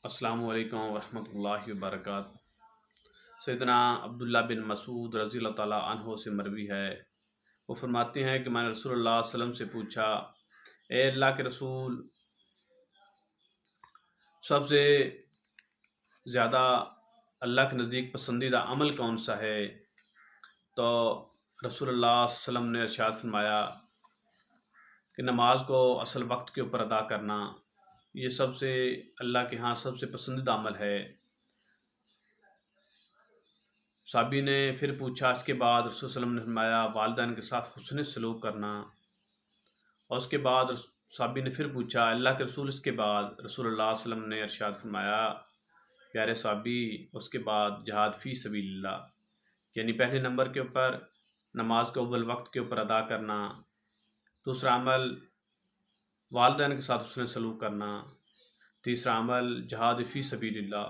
अस्सलामु अलैकुम वरहमतुल्लाहि वबरकातुहू। सैयदना अब्दुल्ला बिन मसूद रज़ी अल्लाह ताला अन्हो से मरवी है। वो फरमाते हैं कि मैंने रसूलुल्लाह सल्लल्लाहु अलैहि वसल्लम से पूछा, ए अल्लाह के रसूल, सबसे ज़्यादा अल्लाह के नज़दीक पसंदीदा अमल कौन सा है? तो रसूलुल्लाह सल्लल्लाहु अलैहि वसल्लम ने इरशाद फरमाया कि नमाज को असल वक्त के ऊपर अदा करना, ये सबसे अल्लाह के यहाँ सबसे पसंदीदा अमल है। साहबी ने फिर पूछा, इसके बाद रसूल सल्लल्लाहु अलैहि वसल्लम ने फरमाया वालिदैन के साथ हुस्न सलूक करना। और उसके बाद साहबी ने फिर पूछा, अल्लाह के रसूल, इसके बाद? रसूलुल्लाह सल्लल्लाहु अलैहि वसल्लम ने इरशाद फरमाया, प्यारे साहबी, उसके बाद जहाद फ़ी सबीलिल्लाह, यानी पहले नंबर के ऊपर नमाज को अव्वल वक्त के ऊपर अदा करना, दूसरा अमल वालिदैन के साथ हुस्न सलूक करना, तीसरा अमल जहाद फ़ी सबीलिल्लाह।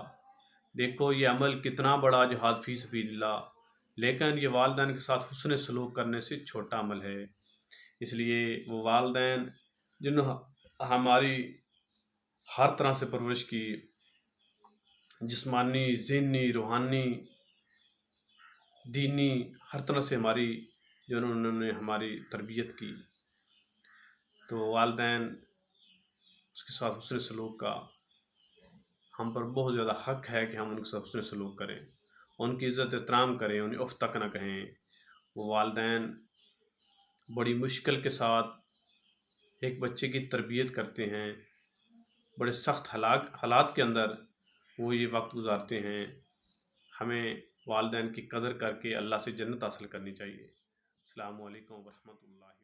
देखो ये अमल कितना बड़ा जहाद फ़ी सबीलिल्लाह, लेकिन ये वालिदैन के साथ हुस्न सलूक करने से छोटा अमल है। इसलिए वो वालिदैन जिन्होंने हमारी हर तरह से परवरिश की, जिस्मानी, ज़हनी, रूहानी, दीनी, हर तरह से हमारी जिन्होंने हमारी तरबियत की, तो वालिदैन उसके साथ हुस्न सलूक का हम पर बहुत ज़्यादा हक़ है कि हम उनके साथ हुस्न सलूक करें, उनकी इज़्ज़त एहतराम करें, उन्हें उफ़ तक ना कहें। वो वालिदैन बड़ी मुश्किल के साथ एक बच्चे की तरबियत करते हैं, बड़े सख्त हालात के अंदर वो ये वक्त गुजारते हैं। हमें वालिदैन की कदर करके अल्लाह से जन्नत हासिल करनी चाहिए। अस्सलामु अलैकुम वरहमतुल्लाहि।